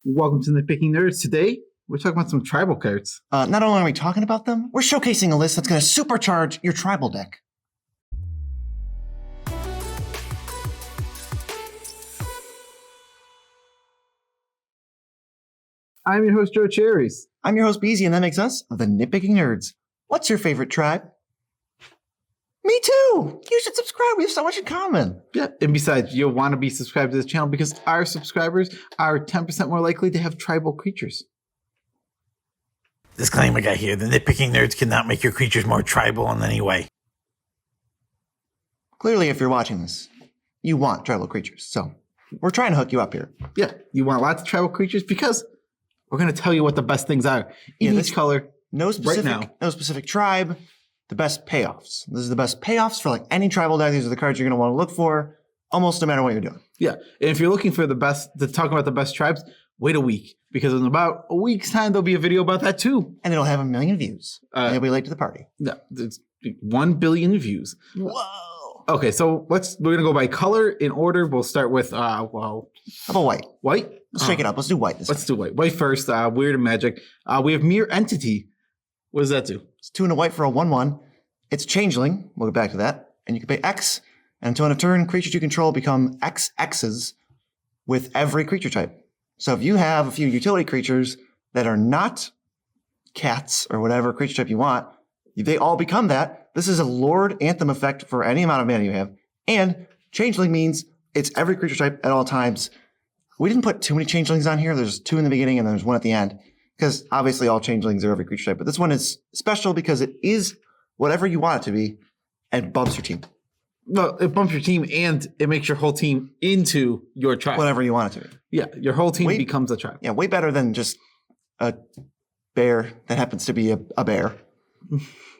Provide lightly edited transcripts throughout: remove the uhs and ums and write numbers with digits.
Welcome to Nitpicking Nerds. Today, we're talking about some tribal cards. Not only are we talking about them, we're showcasing a list that's going to supercharge your tribal deck. I'm your host, Joe Cherries. I'm your host, Beezy, and that makes us the Nitpicking Nerds. What's your favorite tribe? Me too! You should subscribe. We have so much in common. Yeah, and besides, you'll want to be subscribed to this channel because our subscribers are 10% more likely to have tribal creatures. Disclaimer guy here. The Nitpicking Nerds cannot make your creatures more tribal in any way. Clearly, if you're watching this, you want tribal creatures, so we're trying to hook you up here. Yeah, you want lots of tribal creatures because we're going to tell you what the best things are in each color no specific tribe. The best payoffs. This is the best payoffs for like any tribal deck. These are the cards you're going to want to look for almost no matter what you're doing. Yeah, and if you're looking for the best, to talk about the best tribes, wait a week because in about a week's time, there'll be a video about that too. And it'll have 1 million views. And you'll be late to the party. Yeah, it's 1 billion views. Whoa. Okay, so we're going to go by color in order. We'll start with, How about white? White? Let's shake it up. Let's do white this time. Let's do white. White first. Weird and Magic. We have Mere Entity. What does that do? It's 2 and a white for a 1/1. It's changeling. We'll get back to that. And you can pay X. And until end of turn, creatures you control become XXs with every creature type. So if you have a few utility creatures that are not cats or whatever creature type you want, they all become that. This is a Lord Anthem effect for any amount of mana you have. And changeling means it's every creature type at all times. We didn't put too many changelings on here. There's 2 in the beginning and there's 1 at the end. Because obviously all changelings are every creature type. But this one is special because it is whatever you want it to be and bumps your team. Well, it bumps your team and it makes your whole team into your tribe. Whatever you want it to be. Yeah, your whole team becomes a tribe. Yeah, way better than just a bear that happens to be a bear.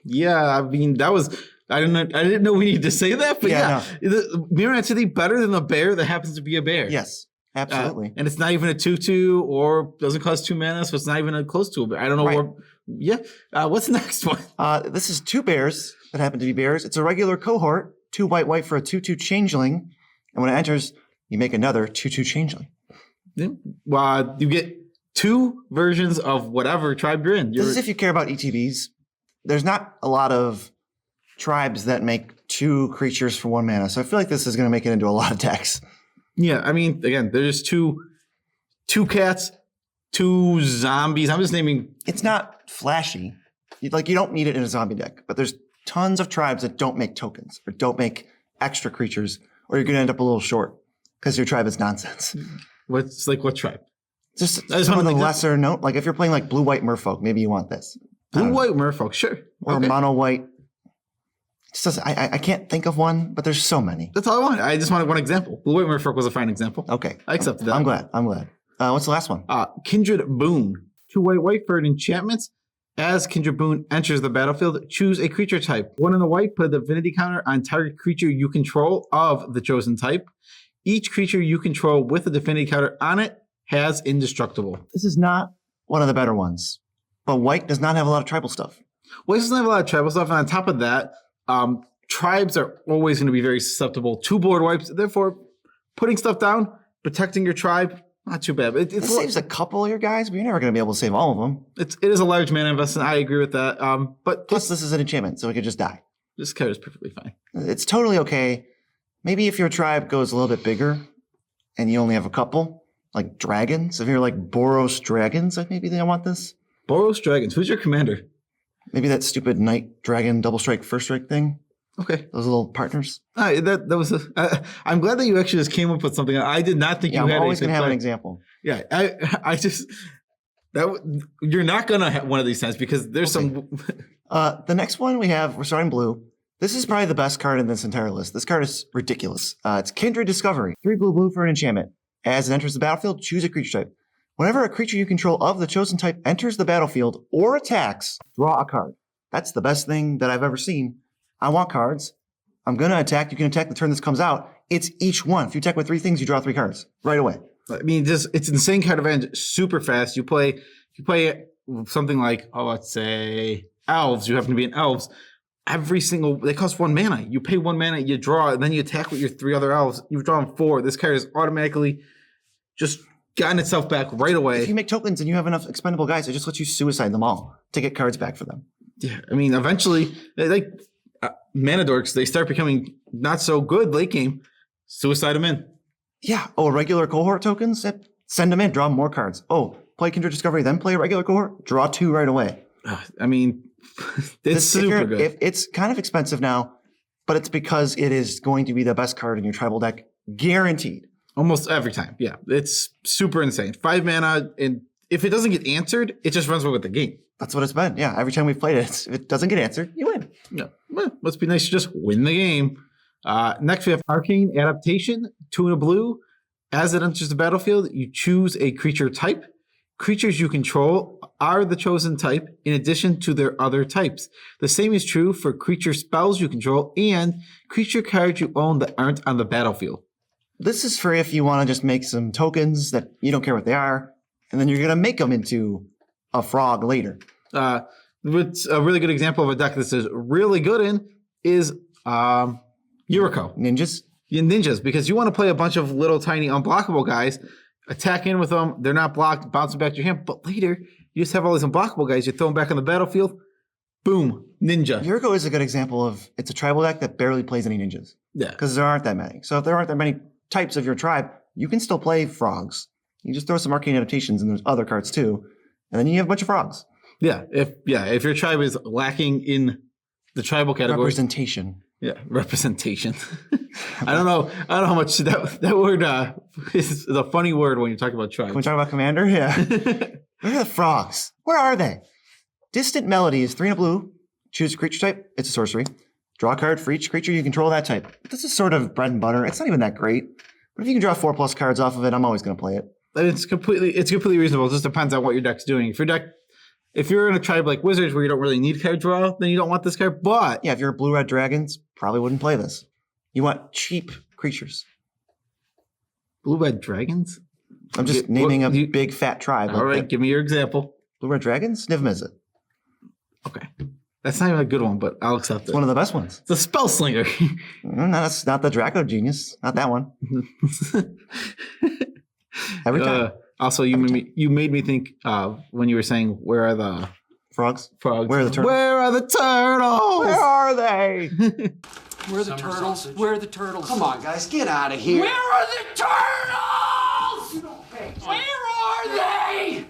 Yeah, I mean, that was... I didn't know we needed to say that, but yeah. No. The Mere Entity better than a bear that happens to be a bear. Yes. Absolutely. And it's not even a 2/2 or doesn't cost 2 mana, so it's not even close to a bear. I don't know where. Yeah. What's the next one? This is 2 bears that happen to be bears. It's a regular cohort, 2 white for a 2/2 changeling. And when it enters, you make another 2/2 changeling. Yeah. You get 2 versions of whatever tribe you're in. This is if you care about ETBs. There's not a lot of tribes that make 2 creatures for 1 mana. So I feel like this is going to make it into a lot of decks. Yeah, I mean, again, there's two cats, 2 zombies. I'm just naming. It's not flashy. You don't need it in a zombie deck. But there's tons of tribes that don't make tokens or don't make extra creatures, or you're going to end up a little short because your tribe is nonsense. What tribe? Just some of the lesser note. Like if you're playing like blue-white merfolk, maybe you want this. Blue-white merfolk, sure. Or mono-white. I can't think of one, but there's so many. That's all I want. I just wanted one example. Blue-white merfolk was a fine example. Okay. I accepted that. I'm glad. What's the last one? Kindred Boom. 2 white for an enchantment. As Kindred Boom enters the battlefield, choose a creature type. 1 in the white, put a divinity counter on target creature you control of the chosen type. Each creature you control with a divinity counter on it has indestructible. This is not one of the better ones, but white does not have a lot of tribal stuff. White doesn't have a lot of tribal stuff, and on top of that, tribes are always going to be very susceptible to board wipes. Therefore, putting stuff down, protecting your tribe, not too bad. It saves a couple of your guys, but you're never going to be able to save all of them. It is a large mana investment. I agree with that. But plus, this is an enchantment, so it could just die. This card is perfectly fine. It's totally okay. Maybe if your tribe goes a little bit bigger and you only have a couple, like dragons. If you're like Boros dragons, maybe they want this. Boros dragons. Who's your commander? Maybe that stupid Knight Dragon double strike first strike thing. Okay, those little partners. That was. I'm glad that you actually just came up with something. I did not think you had. I'm always going to have an example. Yeah, I just you're not going to have one of these times because there's some. The next one we're starting blue. This is probably the best card in this entire list. This card is ridiculous. It's Kindred Discovery. 3 blue for an enchantment. As it enters the battlefield, choose a creature type. Whenever a creature you control of the chosen type enters the battlefield or attacks, draw a card. That's the best thing that I've ever seen. I want cards. I'm going to attack. You can attack the turn this comes out. It's each one. If you attack with 3 things, you draw 3 cards right away. I mean, it's insane card advantage, super fast. You play something like, let's say elves. You happen to be in elves. They cost 1 mana. You pay 1 mana, you draw, and then you attack with your 3 other elves. You've drawn 4. This card is automatically just gotten itself back right away. If you make tokens and you have enough expendable guys, it just lets you suicide them all to get cards back for them. Yeah, I mean, eventually, like mana dorks, they start becoming not so good late game. Suicide them in. Yeah. Oh, regular cohort tokens? Send them in, draw more cards. Oh, play Kindred Discovery, then play a regular cohort, draw 2 right away. I mean, it's super good. It's kind of expensive now, but it's because it is going to be the best card in your tribal deck, guaranteed. Almost every time. Yeah, it's super insane. 5 mana, and if it doesn't get answered, it just runs away with the game. That's what it's been. Yeah, every time we've played it, if it doesn't get answered, you win. Yeah, well, must be nice to just win the game. Next, we have Arcane Adaptation, 2 and a blue. As it enters the battlefield, you choose a creature type. Creatures you control are the chosen type in addition to their other types. The same is true for creature spells you control and creature cards you own that aren't on the battlefield. This is for if you want to just make some tokens that you don't care what they are, and then you're going to make them into a frog later. What's a really good example of a deck this is really good in is Yuriko. Ninjas, because you want to play a bunch of little tiny unblockable guys, attack in with them, they're not blocked, bounce them back to your hand, but later you just have all these unblockable guys, you throw them back on the battlefield, boom, ninja. Yuriko is a good example of, it's a tribal deck that barely plays any ninjas. Yeah. Because there aren't that many. So if there aren't that many types of your tribe, you can still play frogs. You just throw some arcane adaptations, and there's other cards too, and then you have a bunch of frogs. Yeah, if your tribe is lacking in the tribal category. Representation. Yeah, representation. I don't know how much that word is a funny word when you're talking about tribes. Can we talk about Commander? Yeah. Where are the frogs? Where are they? Distant Melody is 3 and a blue. Choose a creature type. It's a sorcery. Draw a card for each creature you control that type. This is sort of bread and butter. It's not even that great. But if you can draw 4+ cards off of it, I'm always going to play it. It's completely reasonable. It just depends on what your deck's doing. If you're in a tribe like Wizards where you don't really need card draw, then you don't want this card. But yeah, if you're blue-red dragons, probably wouldn't play this. You want cheap creatures. Blue-red dragons? I'm just naming a big fat tribe. All right, give me your example. Blue-red dragons? Niv-Mizzet. Okay. That's not even a good one, but I'll accept it. It's one of the best ones. It's a spell slinger. No, that's not the Draco genius. Not that one. Every time. Also, you made me think when you were saying, where are the frogs? Frogs. Where are the turtles? Where are the turtles? Where are they? Where are the turtles? Sausage. Where are the turtles? Come on, guys, get out of here. Where are the turtles? Where are they?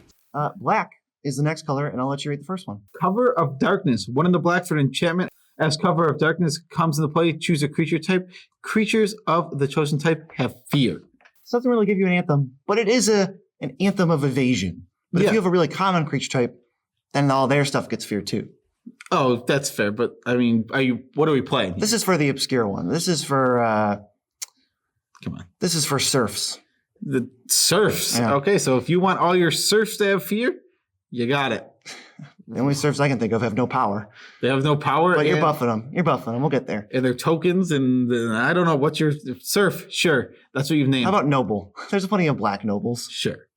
Black is the next color, and I'll let you read the first one. Cover of Darkness. 1 in the black for an enchantment. As Cover of Darkness comes into play, choose a creature type. Creatures of the chosen type have fear. It doesn't really give you an anthem, but it is an anthem of evasion. But if you have a really common creature type, then all their stuff gets feared too. Oh, that's fair. But I mean, what are we playing? This is for the obscure one. This is for come on. This is for serfs. The serfs. Yeah. Okay, so if you want all your serfs to have fear, you got it. The only serfs I can think of have no power. They have no power. But you're buffing them. You're buffing them. We'll get there. And their tokens, and I don't know what's your serf. Sure, that's what you've named. How about noble? There's plenty of black nobles. Sure.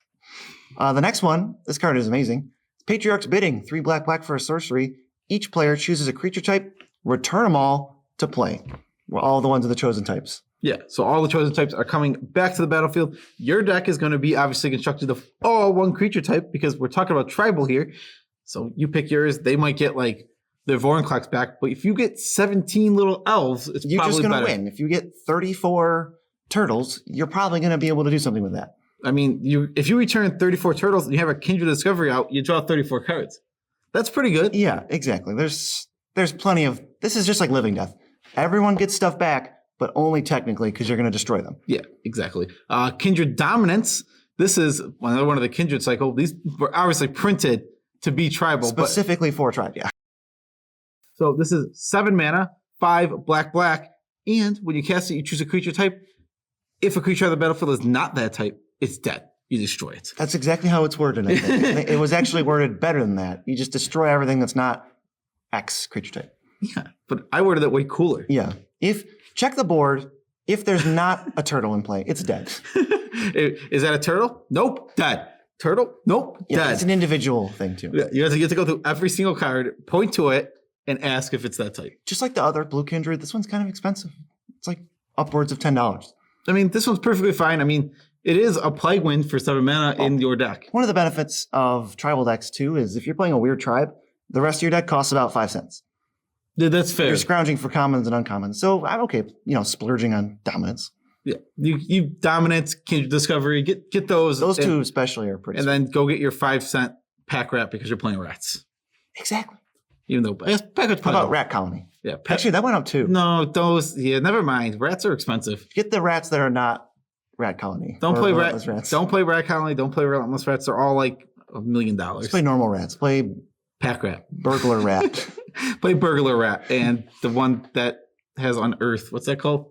The next one, this card is amazing. Patriarch's Bidding, 3 black for a sorcery. Each player chooses a creature type, return them all to play. We're all the ones of the chosen types. Yeah, so all the chosen types are coming back to the battlefield. Your deck is going to be obviously constructed of all one creature type because we're talking about tribal here. So you pick yours. They might get like their Vorinclex back, but if you get 17 little elves, it's you're probably just going to better. win. If you get 34 turtles, you're probably going to be able to do something with that. I mean, if you return 34 turtles and you have a Kindred Discovery out, you draw 34 cards. That's pretty good. Yeah, exactly. There's plenty of. This is just like Living Death. Everyone gets stuff back, but only technically because you're going to destroy them. Yeah, exactly. Kindred Dominance. This is another one of the Kindred cycle. These were obviously printed to be tribal. Specifically for tribe, yeah. So this is 7 mana, 5 black, and when you cast it, you choose a creature type. If a creature on the battlefield is not that type, it's dead. You destroy it. That's exactly how it's worded, I think. It was actually worded better than that. You just destroy everything that's not X creature type. Yeah, but I worded it way cooler. Yeah. Check the board. If there's not a turtle in play, it's dead. Is that a turtle? Nope, dead. Turtle? Nope, Yeah, dead. it's an individual thing too. Yeah, you have to go through every single card, point to it, and ask if it's that type. Just like the other Blue Kindred, this one's kind of expensive. It's like upwards of $10. I mean, this one's perfectly fine. I mean, It is a plague wind for 7 mana in your deck. One of the benefits of tribal decks, too, is if you're playing a weird tribe, the rest of your deck costs about 5 cents. Yeah, that's fair. You're scrounging for commons and uncommons. So I'm okay, splurging on dominance. Yeah, you Dominance, Kindred Discovery, get those. Those two especially are pretty and then go get your 5-cent pack rat because you're playing rats. Exactly. Even though I guess pack rat's How about Rat Colony? Yeah, Actually, that went up too. No, those. Yeah, never mind. Rats are expensive. Get the rats that are not Rat Colony. Don't play Relentless rats. Don't play Rat Colony. Don't play Relentless Rats. They're all like $1 million. Just play normal rats. Play pack rat. burglar rat. Play burglar rat and the one that has unearth. What's that called?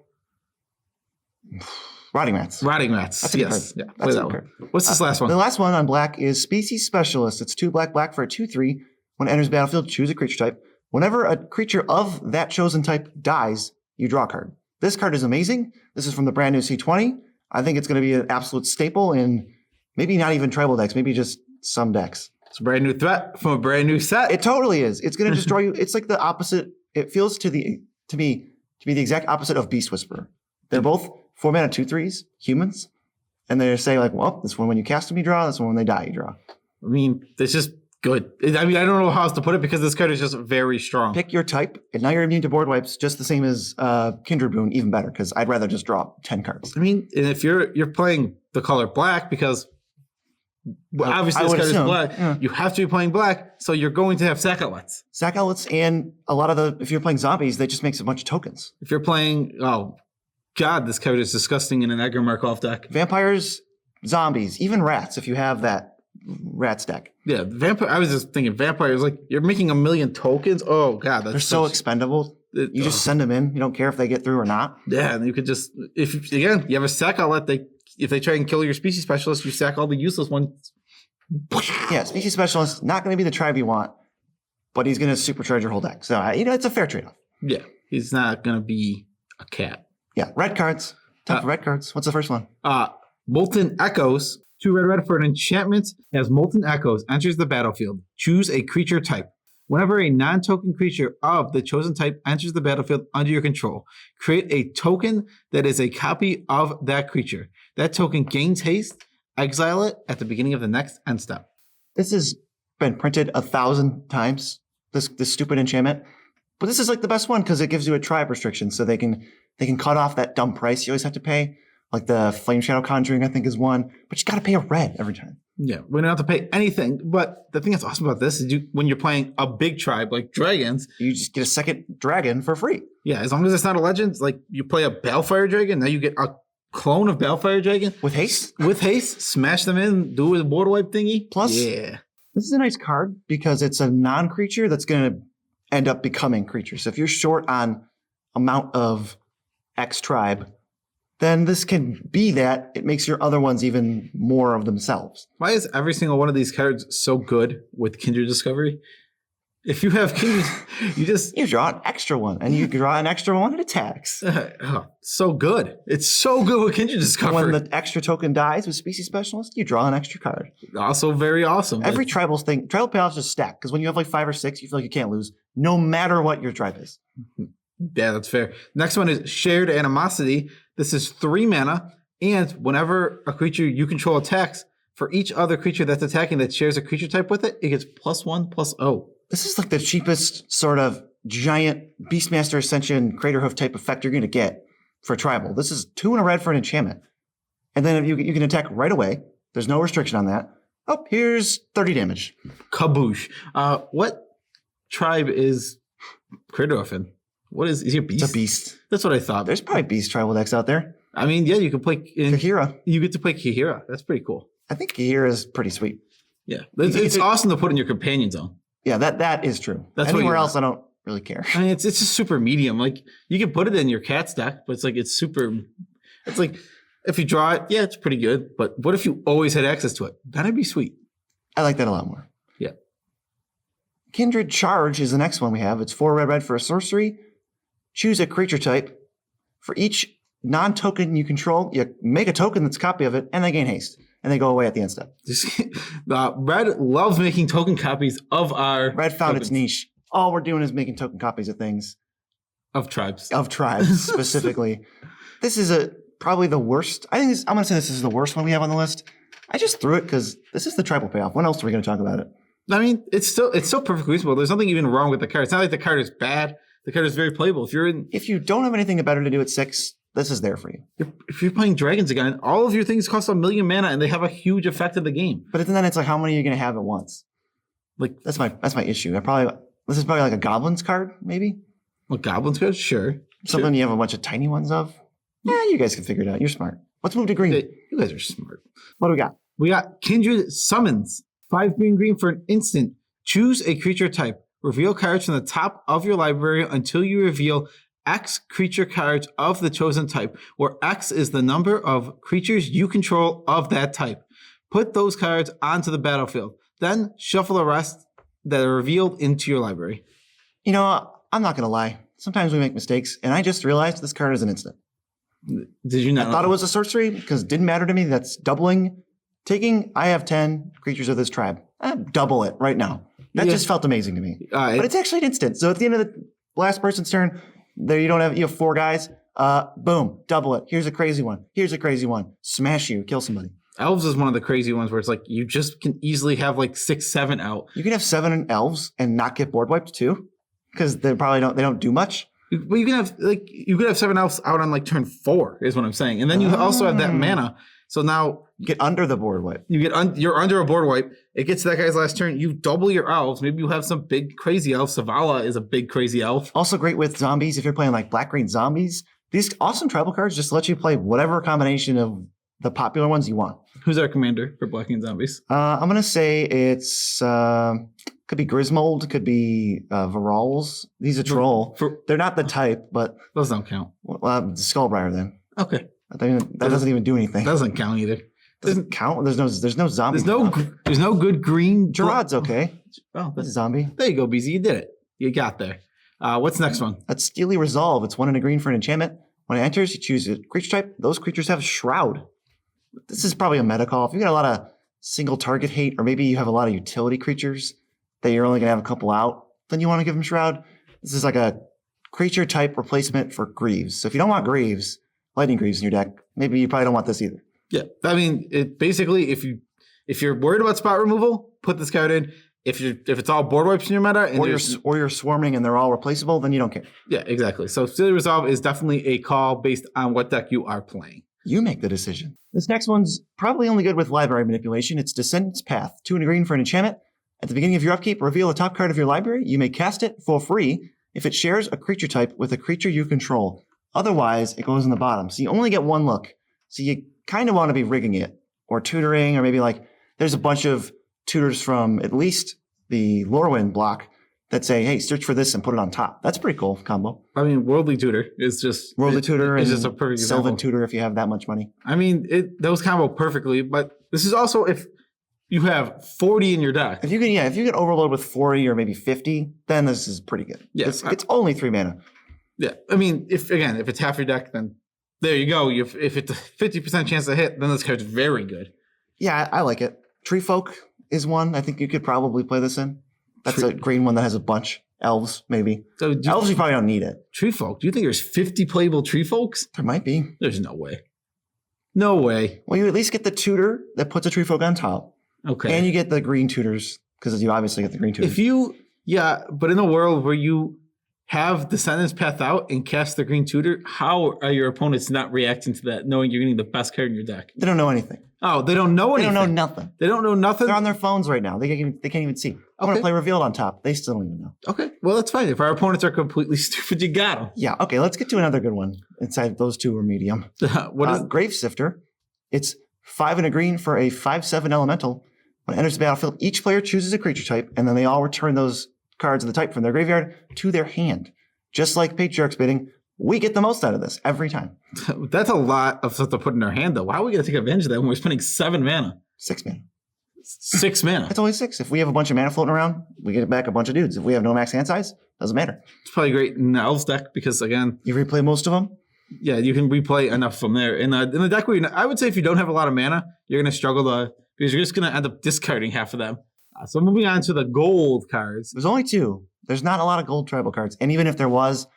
Rotting rats. Rotting rats. That's a Yes. good Yeah. card. Play That's a that good one. card. What's this last one? The last one on black is Species Specialist. It's 2 black for a 2/3. When it enters the battlefield, choose a creature type. Whenever a creature of that chosen type dies, you draw a card. This card is amazing. This is from the brand new C20. I think it's going to be an absolute staple in maybe not even tribal decks, maybe just some decks. It's a brand new threat from a brand new set. It totally is. It's going to destroy you. It's like the opposite. It feels to me to be the exact opposite of Beast Whisperer. They're both 4 mana 2/3s humans, and they say like, well, this one when you cast them you draw. This one when they die you draw. I mean, it's just good. I mean, I don't know how else to put it because this card is just very strong. Pick your type, and now you're immune to board wipes, just the same as Kindred Boom, even better, because I'd rather just draw 10 cards. I mean, and if you're playing the color black because obviously I this would card is assume, black, yeah. you have to be playing black, so you're going to have sack outlets. Sack outlets, and a lot of if you're playing zombies, that just makes a bunch of tokens. If you're playing, oh god, this card is disgusting in an Aggro Markov deck. Vampires, zombies, even rats, if you have that rats deck. Yeah, vampire. I was just thinking vampires. Like you're making 1 million tokens. Oh god, that's They're so expendable. You just send them in. You don't care if they get through or not. Yeah, and you could just if again you have a sack outlet. If they try and kill your species specialist, you sack all the useless ones. Yeah, species specialist not going to be the tribe you want, but he's going to supercharge your whole deck. So it's a fair trade-off. Yeah, he's not going to be a cat. Yeah, red cards. Time for red cards. What's the first one? Molten Echoes. 2 red for an enchantment. As Molten Echoes enters the battlefield, choose a creature type. Whenever a non-token creature of the chosen type enters the battlefield under your control, create a token that is a copy of that creature. That token gains haste. Exile it at the beginning of the next end step. This has been printed 1,000 times, this stupid enchantment. But this is like the best one because it gives you a tribe restriction, so they can cut off that dumb price you always have to pay. Like the Flame Shadow Conjuring, I think, is one. But you got to pay a red every time. Yeah, we don't have to pay anything. But the thing that's awesome about this is when you're playing a big tribe like dragons, you just get a second dragon for free. Yeah, as long as it's not a legend, like you play a Balefire Dragon, now you get a clone of Balefire Dragon. With haste? With haste. Smash them in, do a board wipe thingy. Plus, yeah. This is a nice card because it's a non-creature that's going to end up becoming creature. So if you're short on amount of X tribe, then this can be that. It makes your other ones even more of themselves. Why is every single one of these cards so good with Kindred Discovery? If you have Kindred, you draw an extra one, and you draw an extra one, it attacks. So good. It's so good with Kindred Discovery. When the extra token dies with Species Specialist, you draw an extra card. Also very awesome. Every tribal payoffs just stack, because when you have like 5 or 6, you feel like you can't lose, no matter what your tribe is. Yeah, that's fair. Next one is Shared Animosity. This is 3 mana, and whenever a creature you control attacks, for each other creature that's attacking that shares a creature type with it, it gets +1/+0. This is like the cheapest sort of giant Beastmaster Ascension Craterhoof type effect you're going to get for tribal. This is 2 and a red for an enchantment. And then you can attack right away. There's no restriction on that. Oh, here's 30 damage. Kaboosh. What tribe is Craterhoof in? What is he a beast? It's a beast. That's what I thought. There's probably beast tribal decks out there. I mean, yeah, you can play Kahira. You get to play Kahira. That's pretty cool. I think Kahira is pretty sweet. Yeah. It's awesome to put in your companion zone. Yeah, that is true. That's anywhere else I don't really care. I mean, it's just super medium. Like you can put it in your cat's deck, but it's super. It's like if you draw it, yeah, it's pretty good. But what if you always had access to it? That'd be sweet. I like that a lot more. Yeah. Kindred Charge is the next one we have. It's 4 red for a sorcery. Choose a creature type. For each non-token you control, you make a token that's a copy of it, and they gain haste. And they go away at the end step. Red loves making token copies of our Red found tokens. its niche. All we're doing is making token copies of things. Of tribes. Of tribes, specifically. This is probably the worst. I'm going to say this is the worst one we have on the list. I just threw it because this is the tribal payoff. When else are we going to talk about it? I mean, it's still perfectly reasonable. There's nothing even wrong with the card. It's not like the card is bad. The card is very playable. If you don't have anything better to do at 6, this is there for you. If you're playing dragons again, all of your things cost 1 million mana and they have a huge effect in the game. But then it's like, how many are you going to have at once? Like that's my issue. This is probably like a goblins card, maybe. What goblins card? Sure. Something you have a bunch of tiny ones of. Yeah, you guys can figure it out. You're smart. Let's move to green. You guys are smart. What do we got? We got Kindred Summons. 5 green for an instant. Choose a creature type. Reveal cards from the top of your library until you reveal X creature cards of the chosen type, where X is the number of creatures you control of that type. Put those cards onto the battlefield. Then shuffle the rest that are revealed into your library. You know, I'm not going to lie. Sometimes we make mistakes, and I just realized this card is an instant. Did you not? I thought it was a sorcery because it didn't matter to me. That's doubling. I have 10 creatures of this tribe. Double it right now. That just felt amazing to me. But it's actually an instant. So at the end of the last person's turn, you have 4 guys. Boom, double it. Here's a crazy one. Here's a crazy one. Smash you, kill somebody. Elves is one of the crazy ones where it's like you just can easily have like 6, 7 out. You can have 7 elves and not get board wiped too, because they don't do much. But you could have 7 elves out on like turn 4 is what I'm saying, and then you also have that mana. So now you get under the board wipe. You're under a board wipe. It gets to that guy's last turn. You double your elves. Maybe you have some big crazy elf. Savala is a big crazy elf. Also great with zombies if you're playing like black-green zombies. These awesome tribal cards just let you play whatever combination of the popular ones you want. Who's our commander for black-green zombies? I'm going to say it's could be Grismold, could be Varals. He's a troll. They're not the type, but... Those don't count. Skullbriar then. Okay. That doesn't even do anything. Doesn't count either. Doesn't count. There's no zombie. There's no good green. Gerard's okay. Oh, that's a zombie. There you go, BZ. You did it. You got there. What's the next one? That's Steely Resolve. It's 1 and a green for an enchantment. When it enters, you choose a creature type. Those creatures have Shroud. This is probably a meta call. If you got a lot of single target hate, or maybe you have a lot of utility creatures that you're only going to have a couple out, then you want to give them Shroud. This is like a creature type replacement for Greaves. So if you don't want Greaves, Lightning Greaves in your deck, maybe you probably don't want this either. Yeah, I mean, it basically, if you're worried about spot removal, put this card in. If it's all board wipes in your meta, and or you're swarming and they're all replaceable, then you don't care. Yeah, exactly. So Steely Resolve is definitely a call based on what deck you are playing. You make the decision. This next one's probably only good with library manipulation. It's Descendant's Path. 2 and a green for an enchantment. At the beginning of your upkeep, reveal the top card of your library. You may cast it for free if it shares a creature type with a creature you control. Otherwise, it goes in the bottom. So you only get 1 look. So you kind of want to be rigging it or tutoring, or maybe like there's a bunch of tutors from at least the Lorwyn block that say, hey, search for this and put it on top. That's a pretty cool combo. I mean, Worldly Tutor is just... Worldly Tutor is and just a perfect Sylvan Tutor if you have that much money. I mean, those combo perfectly, but this is also if you have 40 in your deck. If you can overload with 40 or maybe 50, then this is pretty good. Yeah, it's only 3 mana. Yeah, I mean, if it's half your deck, then there you go. If it's a 50% chance to hit, then this card's very good. Yeah, I like it. Tree Folk is one. I think you could probably play this in. That's a green one that has a bunch. Elves, maybe. So Elves, you probably don't need it. Tree Folk. Do you think there's 50 playable Tree Folks? There might be. There's no way. No way. Well, you at least get the tutor that puts a Tree Folk on top. Okay. And you get the green tutors, because you obviously get the green tutors. But in a world where you have Descendant's Path out and cast the green tutor, how are your opponents not reacting to that, knowing you're getting the best card in your deck? They don't know anything. Oh, they don't know anything. They don't know nothing. They don't know nothing? They're on their phones right now. They can't even see. I'm going to play Revealed on top. They still don't even know. Okay, well, that's fine. If our opponents are completely stupid, you got them. Yeah, okay, let's get to another good one. Inside those two are medium. What is Grave Sifter. It's 5 and a green for a 5/7 elemental. When it enters the battlefield, each player chooses a creature type, and then they all return those cards of the type from their graveyard to their hand. Just like Patriarch's Bidding, we get the most out of this every time. That's a lot of stuff to put in our hand, though. Why are we going to take advantage of that when we're spending 7 mana? 6 mana. 6 mana. It's only 6. If we have a bunch of mana floating around, we get back a bunch of dudes. If we have no max hand size, doesn't matter. It's probably great in the Elves deck because, again... You replay most of them? Yeah, you can replay enough from there. In the deck where I would say if you don't have a lot of mana, you're going to struggle because you're just going to end up discarding half of them. So moving on to the gold cards. There's only 2. There's not a lot of gold tribal cards. And even if there was,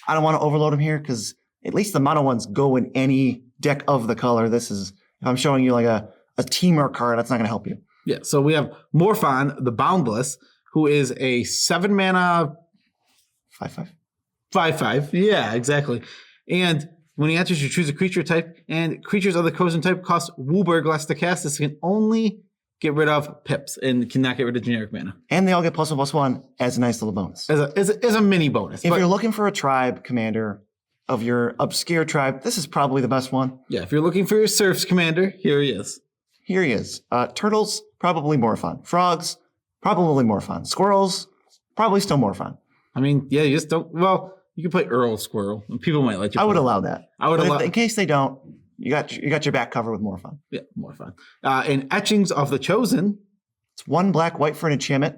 I don't want to overload them here because at least the mono ones go in any deck of the color. This is, if I'm showing you like a teamwork card, that's not going to help you. Yeah, so we have Morphon, the Boundless, who is a 7 mana 5/5. 5/5. Yeah, exactly. And when he enters, you choose a creature type, and creatures of the chosen type cost Wooburg less to cast. This can only get rid of pips and cannot get rid of generic mana. And they all get +1/+1 as a nice little bonus. As a mini bonus. If you're looking for a tribe commander of your obscure tribe, this is probably the best one. Yeah, if you're looking for your Serfs commander, here he is. Here he is. Turtles, probably more fun. Frogs, probably more fun. Squirrels, probably still more fun. I mean, yeah, you just don't. Well, you can play Earl Squirrel, and people might let you. I would allow that. I would allow. In case they don't, you got your back covered with more fun. Yeah, more fun. And Etchings of the Chosen. It's 1 black, white for an enchantment.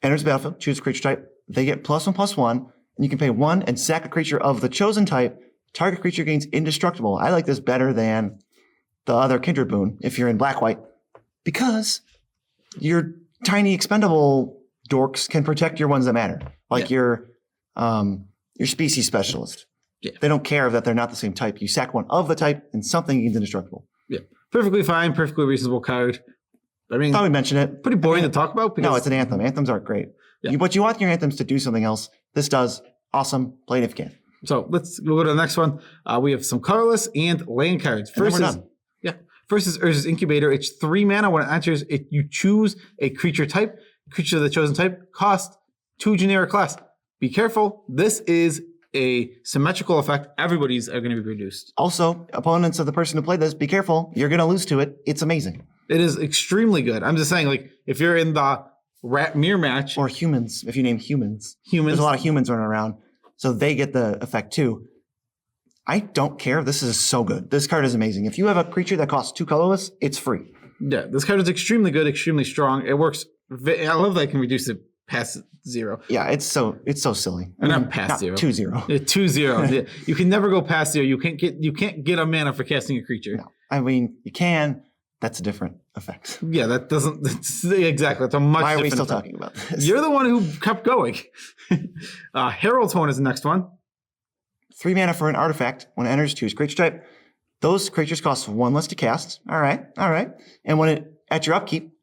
Enters the battlefield. Choose a creature type. They get +1/+1, and you can pay 1 and sack a creature of the chosen type. Target creature gains indestructible. I like this better than the other Kindred Boom if you're in black-white, because your tiny expendable dorks can protect your ones that matter, like your species specialist. Yeah. They don't care that they're not the same type. You sack one of the type, and something gains indestructible. Yeah, perfectly fine, perfectly reasonable card. I mean, Thought we mentioned it. Pretty boring to talk about. Because, No, it's an anthem. Anthems aren't great. Yeah. But you want your anthems to do something else. This does. Awesome. Play it if you can. So we'll go to the next one. We have some colorless and land cards. And then First we're is done. First is Urza's Incubator. It's 3 mana. When it enters, you choose a creature type. Creature of the chosen type cost 2 generic class. Be careful. This is a symmetrical effect. Everybody's are going to be reduced. Also, opponents of the person who played this, be careful. You're going to lose to it. It's amazing. It is extremely good. I'm just saying, like, if you're in the rat mirror match, Or humans, if you name humans. There's a lot of humans running around, so they get the effect too. I don't care. This is so good. This card is amazing. If you have a creature that costs 2 colorless, it's free. yeah, this card is extremely good, extremely strong. It works. I love that I can reduce it past 0. Yeah, it's so silly. Or not past 0. 2-0. Yeah, 2-0. Yeah. You can never go past 0. You can't get a mana for casting a creature. No. I mean, you can. That's a different effect. Yeah, that doesn't. That's, exactly. It's a much. Why are we different still effect. talking about this? You're the one who kept going. Herald's Horn is the next one. 3 mana for an artifact. When it enters, choose creature type. Those creatures cost 1 less to cast. All right. And when it at your upkeep,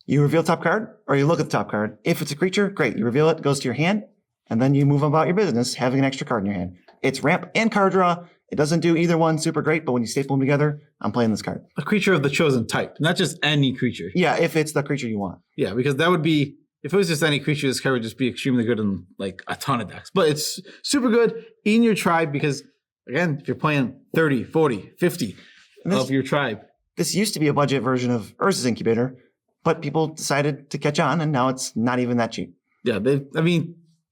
you reveal top card, or you look at the top card. If it's a creature, great. You reveal it, goes to your hand, and then you move about your business, having an extra card in your hand. It's ramp and card draw. It doesn't do either one super great, but when you staple them together, I'm playing this card. A creature of the chosen type, not just any creature. Yeah, if it's the creature you want. Yeah, because that would be. If it was just any creature, this card would just be extremely good in like a ton of decks. But it's super good in your tribe because, again, if you're playing 30, 40, 50 of your tribe. This used to be a budget version of Urza's Incubator, but people decided to catch on, and now it's not even that cheap. Yeah,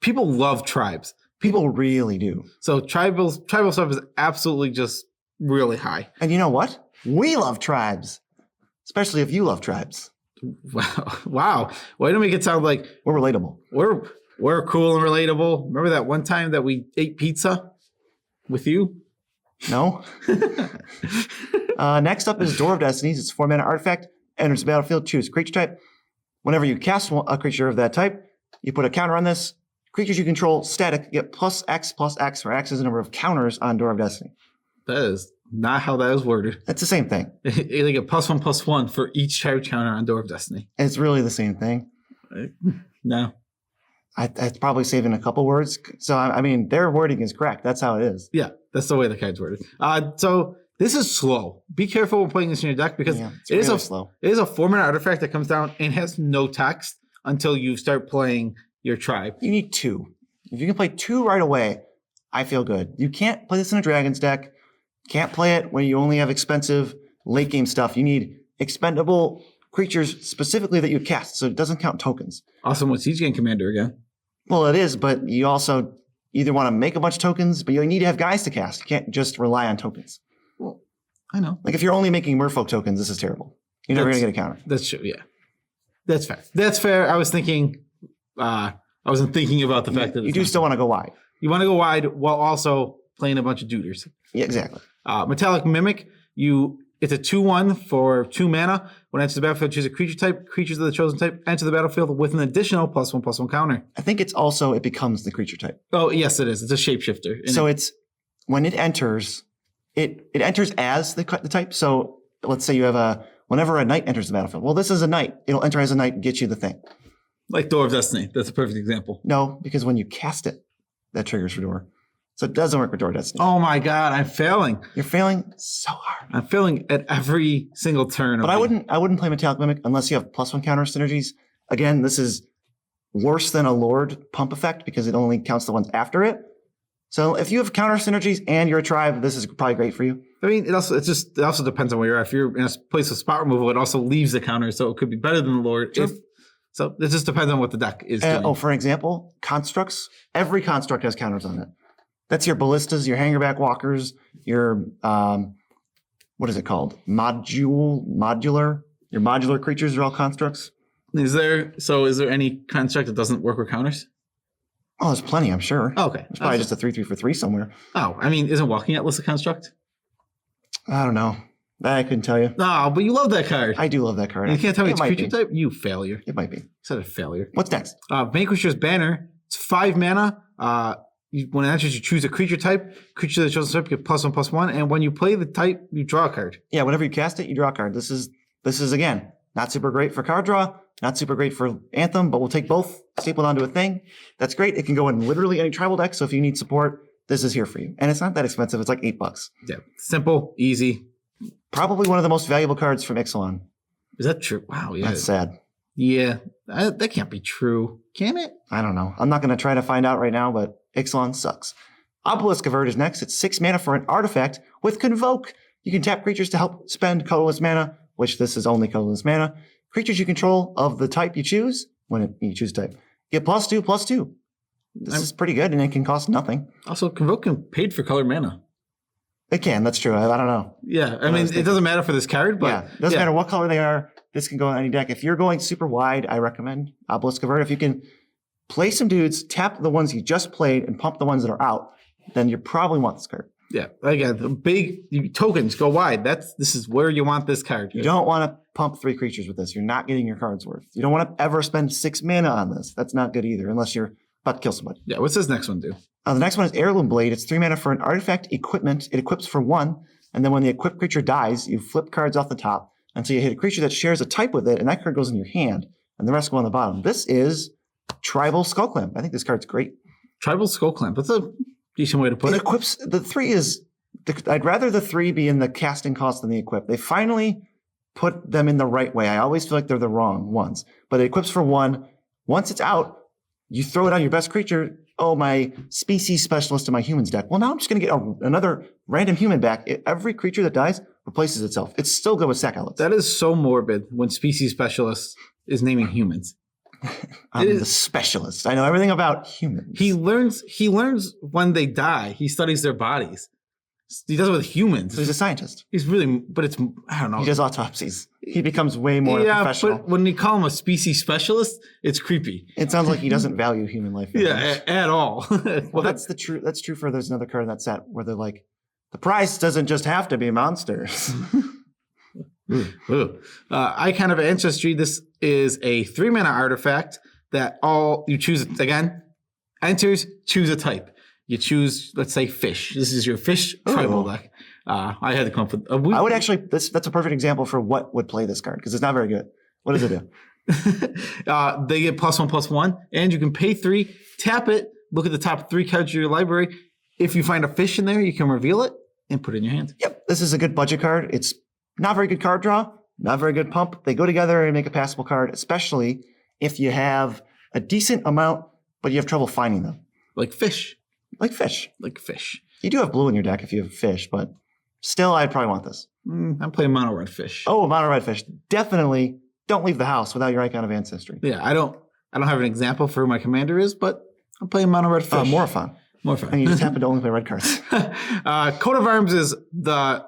people love tribes. People really do. So tribal stuff is absolutely just really high. And you know what? We love tribes, especially if you love tribes. Wow. Way to make it sound like We're relatable. we're cool and relatable. Remember that one time that we ate pizza with you? No? Next up is Door of Destinies. It's a 4 mana artifact. Enters the battlefield, choose creature type. Whenever you cast a creature of that type, you put a counter on this. Creatures you control static get +X, where X is the number of counters on Door of Destiny. That is not how that is worded. It's the same thing. They get +1/+1 for each charge counter on Door of Destiny. It's really the same thing. No. It's probably saving a couple words. So, I mean, their wording is correct. That's how it is. Yeah, that's the way the card's worded. So this is slow. Be careful when playing this in your deck because It's it is really a slow. It is a 4-mana artifact that comes down and has no text until you start playing your tribe. You need 2. If you can play 2 right away, I feel good. You can't play this in a Dragons deck. Can't play it when you only have expensive late game stuff. You need expendable creatures specifically that you cast, so it doesn't count tokens. Awesome with Siege Gang Commander again. Well, it is, but you also either want to make a bunch of tokens, but you need to have guys to cast. You can't just rely on tokens. Well, I know. Like if you're only making merfolk tokens, this is terrible. You're never going to get a counter. That's true, yeah. That's fair. That's fair. I wasn't thinking about the fact that You do still want to go wide. You want to go wide while also playing a bunch of duders. Yeah, exactly. Metallic Mimic, it's a 2/1 for 2 mana. When it enters the battlefield, choose a creature type. Creatures of the chosen type enter the battlefield with an additional +1/+1 counter. I think it becomes the creature type. Oh, yes, it is. It's a shapeshifter. So it's when it enters, it enters as the type. So let's say you have whenever a knight enters the battlefield. Well, this is a knight. It'll enter as a knight and get you the thing. Like Door of Destiny. That's a perfect example. No, because when you cast it, that triggers for Door. So it doesn't work with Door of Destiny. Oh my God, I'm failing. You're failing so hard. I'm failing at every single turn. But I wouldn't play Metallic Mimic unless you have +1 counter synergies. Again, this is worse than a Lord pump effect because it only counts the ones after it. So if you have counter synergies and you're a tribe, this is probably great for you. I mean, it also depends on where you're at. If you're in a place with spot removal, it also leaves the counter, so it could be better than the Lord. Sure. So it just depends on what the deck is doing. For example, constructs. Every construct has counters on it. That's your ballistas, your hangerback walkers, your what is it called? Modular. Your modular creatures are all constructs. Is there any construct that doesn't work with counters? Oh, there's plenty, I'm sure. Oh, okay. There's probably just a 3/3 for 3 somewhere. Oh, I mean, isn't Walking Atlas a construct? I don't know. I couldn't tell you. No, but you love that card. I do love that card. You can't tell me it's might creature be. type? You failure. It might be. Said a failure. What's next? Vanquisher's Banner. It's 5 mana. When it enters, you choose a creature type. Creature that chosen type, you get +1/+1. And when you play the type, you draw a card. Yeah, whenever you cast it, you draw a card. This is again, not super great for card draw, not super great for Anthem, but we'll take both, staple it onto a thing. That's great. It can go in literally any tribal deck. So if you need support, this is here for you. And it's not that expensive. It's like $8. Yeah. Simple, easy. Probably one of the most valuable cards from Ixalan. Is that true? Wow, yeah. That's sad. Yeah. That can't be true. Can it? I don't know. I'm not going to try to find out right now, but Ixalan sucks. Obelisk Avert is next. It's 6 mana for an artifact with Convoke. You can tap creatures to help spend colorless mana, which this is only colorless mana. Creatures you control of the type you choose, you choose type, get +2/+2. This is pretty good, and it can cost nothing. Also, Convoke can paid for color mana. It can. That's true. I don't know. Yeah. I mean, it doesn't matter for this card, but... Yeah. It doesn't matter what color they are. This can go on any deck. If you're going super wide, I recommend Obelisk Avert. If you can play some dudes, tap the ones you just played, and pump the ones that are out, then you probably want this card. Yeah. Again, the big tokens go wide. This is where you want this card. You don't want to pump 3 creatures with this. You're not getting your cards worth. You don't want to ever spend 6 mana on this. That's not good either, unless you're about to kill somebody. Yeah. What's this next one do? The next one is Heirloom Blade. It's 3 mana for an artifact equipment. It equips for 1, and then when the equipped creature dies, you flip cards off the top until you hit a creature that shares a type with it, and that card goes in your hand, and the rest go on the bottom. This is Tribal Skullclamp. I think this card's great. Tribal Skullclamp. That's a decent way to put it. It equips, the 3 is, I'd rather the 3 be in the casting cost than the equip. They finally put them in the right way. I always feel like they're the wrong ones, but it equips for 1. Once it's out, you throw it on your best creature. Oh, my species specialist in my humans deck. Well, now I'm just going to get another random human back. Every creature that dies replaces itself. It's still good with sack outlets. That is so morbid when species specialist is naming humans. I'm the specialist. I know everything about humans. He learns when they die. He studies their bodies. He does it with humans. So he's a scientist. He's really, but it's, I don't know. He does autopsies. He becomes way more professional. But when you call him a species specialist, it's creepy. It sounds like he doesn't value human life. At all. Well, that's true for there's another card in that set where they're like, the price doesn't just have to be monsters. Icon of Ancestry. This is a 3 mana artifact that you choose again, enters, choose a type. You choose, let's say, fish. This is your fish tribal deck. I had to come up with I would actually, that's a perfect example for what would play this card because it's not very good. What does it do? They get +1/+1, and you can pay 3, tap it, look at the top 3 cards of your library. If you find a fish in there, you can reveal it and put it in your hand. Yep, this is a good budget card. It's not very good card draw, not very good pump. They go together and make a passable card, especially if you have a decent amount, but you have trouble finding them. Like fish. Like fish. You do have blue in your deck if you have fish, but still, I'd probably want this. I'm playing mono red fish. Oh, mono red fish. Definitely don't leave the house without your Icon of Ancestry. Yeah, I don't have an example for who my commander is, but I'm playing mono red fish. More fun. And you just happen to only play red cards. Coat of Arms is the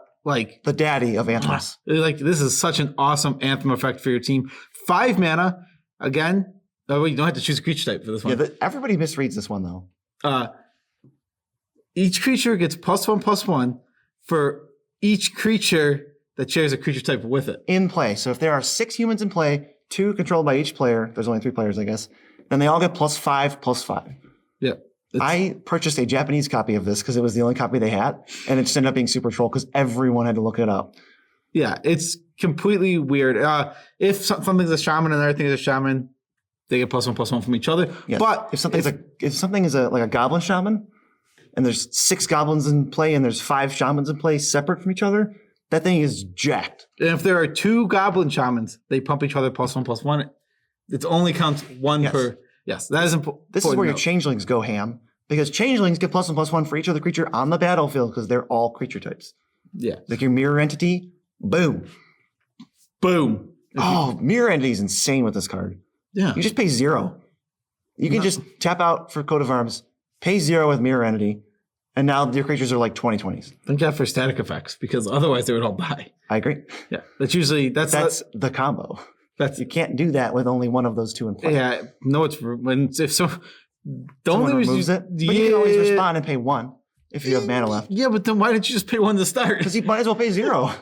daddy of Anthems. This is such an awesome Anthem effect for your team. 5 mana. Again, you don't have to choose a creature type for this one. Yeah, everybody misreads this one, though. Each creature gets +1/+1 for each creature that shares a creature type with it. In play. So if there are 6 humans in play, 2 controlled by each player, there's only 3 players, I guess, then they all get +5/+5. Yeah. I purchased a Japanese copy of this because it was the only copy they had, and it just ended up being super troll because everyone had to look it up. Yeah, it's completely weird. If something's a shaman and another thing is a shaman, they get +1/+1 from each other. Yes. But if something is like a goblin shaman, and there's 6 goblins in play and there's 5 shamans in play separate from each other, that thing is jacked. And if there are 2 goblin shamans, they pump each other +1/+1. It only counts 1 per. Yes, that is important. This is where your changelings go ham, because changelings get +1/+1 for each other creature on the battlefield because they're all creature types. Yeah. Like your mirror entity, boom. Boom. Oh, mirror entity is insane with this card. Yeah. You just pay 0. You can just tap out for Coat of Arms, pay 0 with mirror entity, and now your creatures are like 20/20s. Thank God for static effects, because otherwise they would all die. I agree. Yeah. That's usually That's the combo. That's You can't do that with only one of those 2 in play. yeah. No, it's when if so. The Someone only removes reason, it, but you can always respond and pay 1 if you have mana left. Yeah, but then why didn't you just pay 1 to start? Because you might as well pay 0.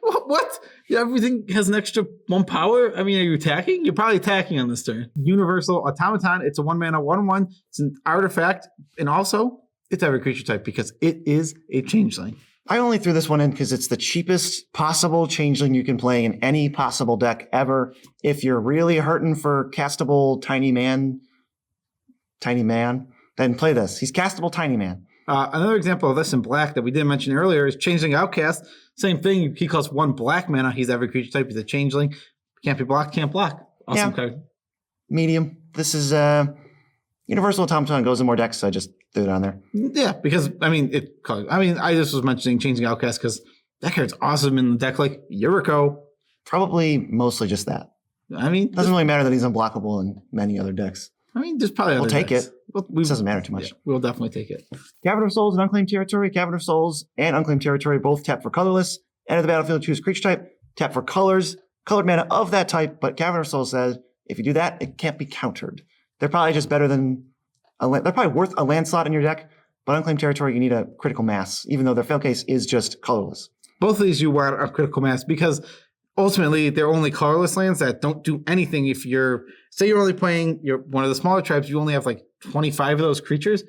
What? Yeah, everything has an extra 1 power. I mean, are you attacking? You're probably attacking on this turn. Universal Automaton. It's a 1-mana 1/1. It's an artifact, and also it's every creature type because it is a changeling. I only threw this one in because it's the cheapest possible changeling you can play in any possible deck ever. If you're really hurting for castable tiny man, then play this. He's castable tiny man. Another example of this in black that we didn't mention earlier is Changeling Outcast. Same thing. He costs 1 black mana. He's every creature type. He's a changeling. Can't be blocked. Can't block. Awesome card. Medium. This is Universal Automaton goes in more decks, so I just threw it on there. Yeah, because I just was mentioning Changing Outcast because that card's awesome in the deck like Yuriko. Probably mostly just that. I mean, Doesn't really matter that he's unblockable in many other decks. There's probably We'll other take decks. it. Well, It doesn't matter too much. Yeah, we'll definitely take it. Cavern of Souls and Unclaimed Territory. Cavern of Souls and Unclaimed Territory both tap for colorless. Enter the battlefield, choose creature type, tap for colored mana of that type, but Cavern of Souls says if you do that, it can't be countered. They're probably just better than they're probably worth a land slot in your deck, but Unclaimed Territory, you need a critical mass, even though their fail case is just colorless. Both of these you want a critical mass because ultimately they're only colorless lands that don't do anything. If you're only playing one of the smaller tribes, you only have like 25 of those creatures,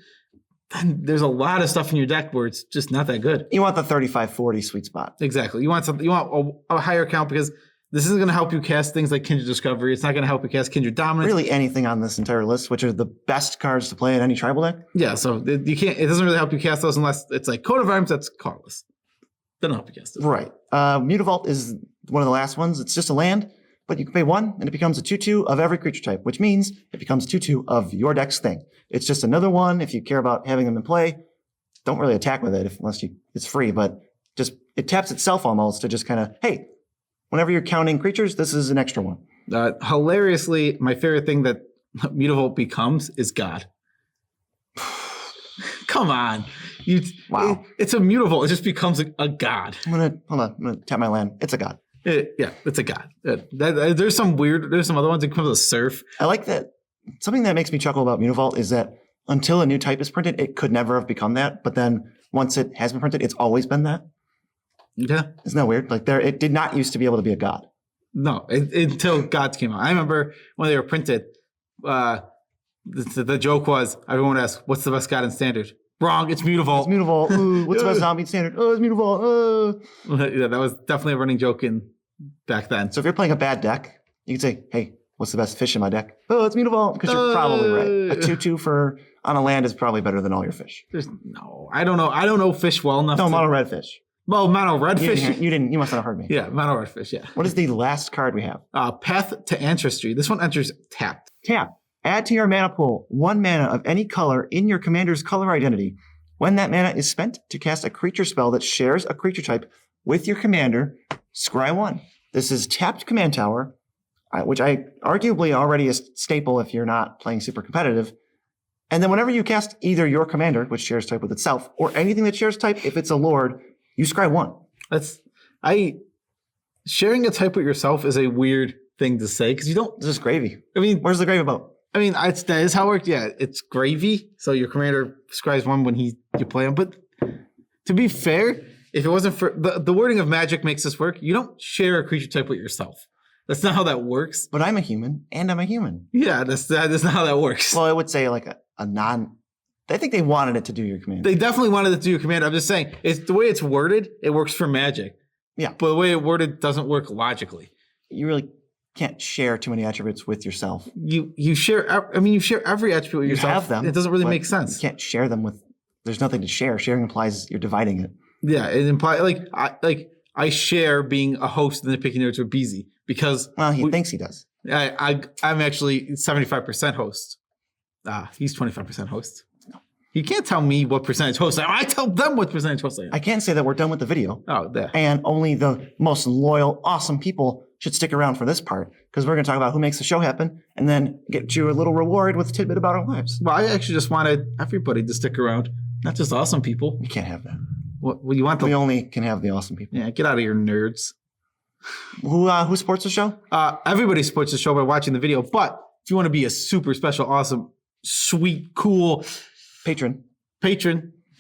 then there's a lot of stuff in your deck where it's just not that good. You want the 35-40 sweet spot. Exactly. You want something. You want a higher count because this isn't going to help you cast things like Kindred Discovery. It's not going to help you cast Kindred Dominance. Really anything on this entire list, which are the best cards to play in any tribal deck. Yeah, so you can't. It doesn't really help you cast those unless it's like Coat of Arms. That's colorless. Doesn't help you cast it. Right. Mutavault is one of the last ones. It's just a land, but you can pay 1 and it becomes a 2/2 of every creature type, which means it becomes 2/2 of your deck's thing. It's just another one. If you care about having them in play, don't really attack with it unless it's free, but just it taps itself almost to just kind of, hey, whenever you're counting creatures, this is an extra one. Hilariously, my favorite thing that Mutavault becomes is God. Come on. Wow. It's a Mutavault. It just becomes a god. I'm gonna tap my land. It's a god. It's a god. There's some other ones that come with a surf. I like that. Something that makes me chuckle about Mutavault is that until a new type is printed, it could never have become that. But then once it has been printed, it's always been that. Yeah. Isn't that weird? Like it did not used to be able to be a god. No, until gods came out. I remember when they were printed, the joke was everyone would ask, "What's the best god in Standard?" Wrong. It's Mutavault. It's Mutavault. Ooh, what's the best zombie in Standard? Oh, it's Mutavault. Yeah, that was definitely a running joke back then. So if you're playing a bad deck, you can say, "Hey, what's the best fish in my deck?" Oh, it's Mutavault, because you're probably right. A 2/2 on a land is probably better than all your fish. I don't know. I don't know fish well enough. No, mono red fish. Well, mono red fish. You must not have heard me. Yeah, mono red fish. Yeah. What is the last card we have? Path to Ancestry. This one enters tapped. Tap. Add to your mana pool 1 mana of any color in your commander's color identity. When that mana is spent to cast a creature spell that shares a creature type with your commander, scry 1. This is tapped command tower, which I arguably already is staple if you're not playing super competitive. And then whenever you cast either your commander, which shares type with itself, or anything that shares type, if it's a lord, you scry 1. Sharing a type with yourself is a weird thing to say because you don't. This is gravy. I mean, where's the gravy boat? I mean, that is how it works. Yeah, it's gravy. So your commander scries 1 when you play him. But to be fair, if it wasn't for the wording of Magic makes this work, you don't share a creature type with yourself. That's not how that works. But I'm a human, and I'm a human. Yeah, that's not how that works. Well, I would say like a non. I think they wanted it to do your command. They definitely wanted it to do your command. I'm just saying, it's the way it's worded, it works for Magic. Yeah. But the way it worded doesn't work logically. You really can't share too many attributes with yourself. You share. I mean, you share every attribute with yourself. You have them. It doesn't really but make sense. You can't share them with. There's nothing to share. Sharing implies you're dividing it. Yeah, it implies I share being a host in the Nitpicking Nerds with Beezy because He thinks he does. I'm actually 75% host. He's 25% host. You can't tell me what percentage host I am. I tell them what percentage host I am. I can't say that we're done with the video. Oh, there. And only the most loyal, awesome people should stick around for this part because we're going to talk about who makes the show happen and then get you a little reward with a tidbit about our lives. Well, I actually just wanted everybody to stick around, not just awesome people. You can't have that. What you want? We only can have the awesome people. Yeah, get out of here, nerds. Who supports the show? Everybody supports the show by watching the video, but if you want to be a super special, awesome, sweet, cool Patron.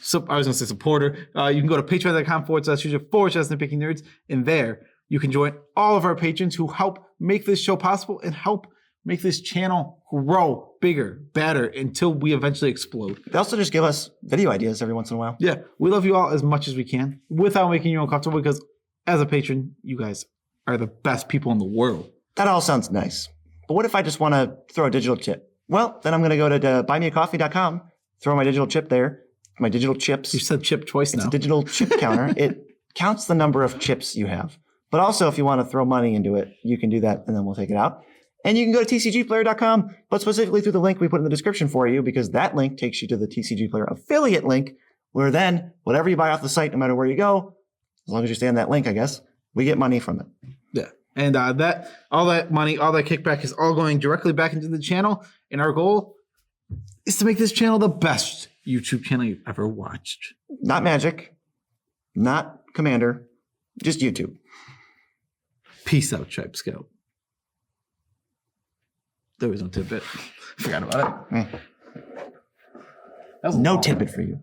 So I was going to say supporter. You can go to patreon.com/Nitpicking Nerds, and there you can join all of our patrons who help make this show possible and help make this channel grow bigger, better until we eventually explode. They also just give us video ideas every once in a while. Yeah, we love you all as much as we can without making you uncomfortable because as a patron, you guys are the best people in the world. That all sounds nice. But what if I just want to throw a digital chip? Well, then I'm going to go to buymeacoffee.com, throw my digital chip there, my digital chips. You said chip twice now. It's a digital chip counter. It counts the number of chips you have. But also, if you want to throw money into it, you can do that, and then we'll take it out. And you can go to tcgplayer.com, but specifically through the link we put in the description for you, because that link takes you to the TCG Player affiliate link, where then whatever you buy off the site, no matter where you go, as long as you stay on that link, I guess, we get money from it. Yeah. And all that money, all that kickback is all going directly back into the channel. And our goal is to make this channel the best YouTube channel you've ever watched. Not Magic, not Commander, just YouTube. Peace out, Tribe Scout. There was no tidbit. Forgot about it. No tidbit for you.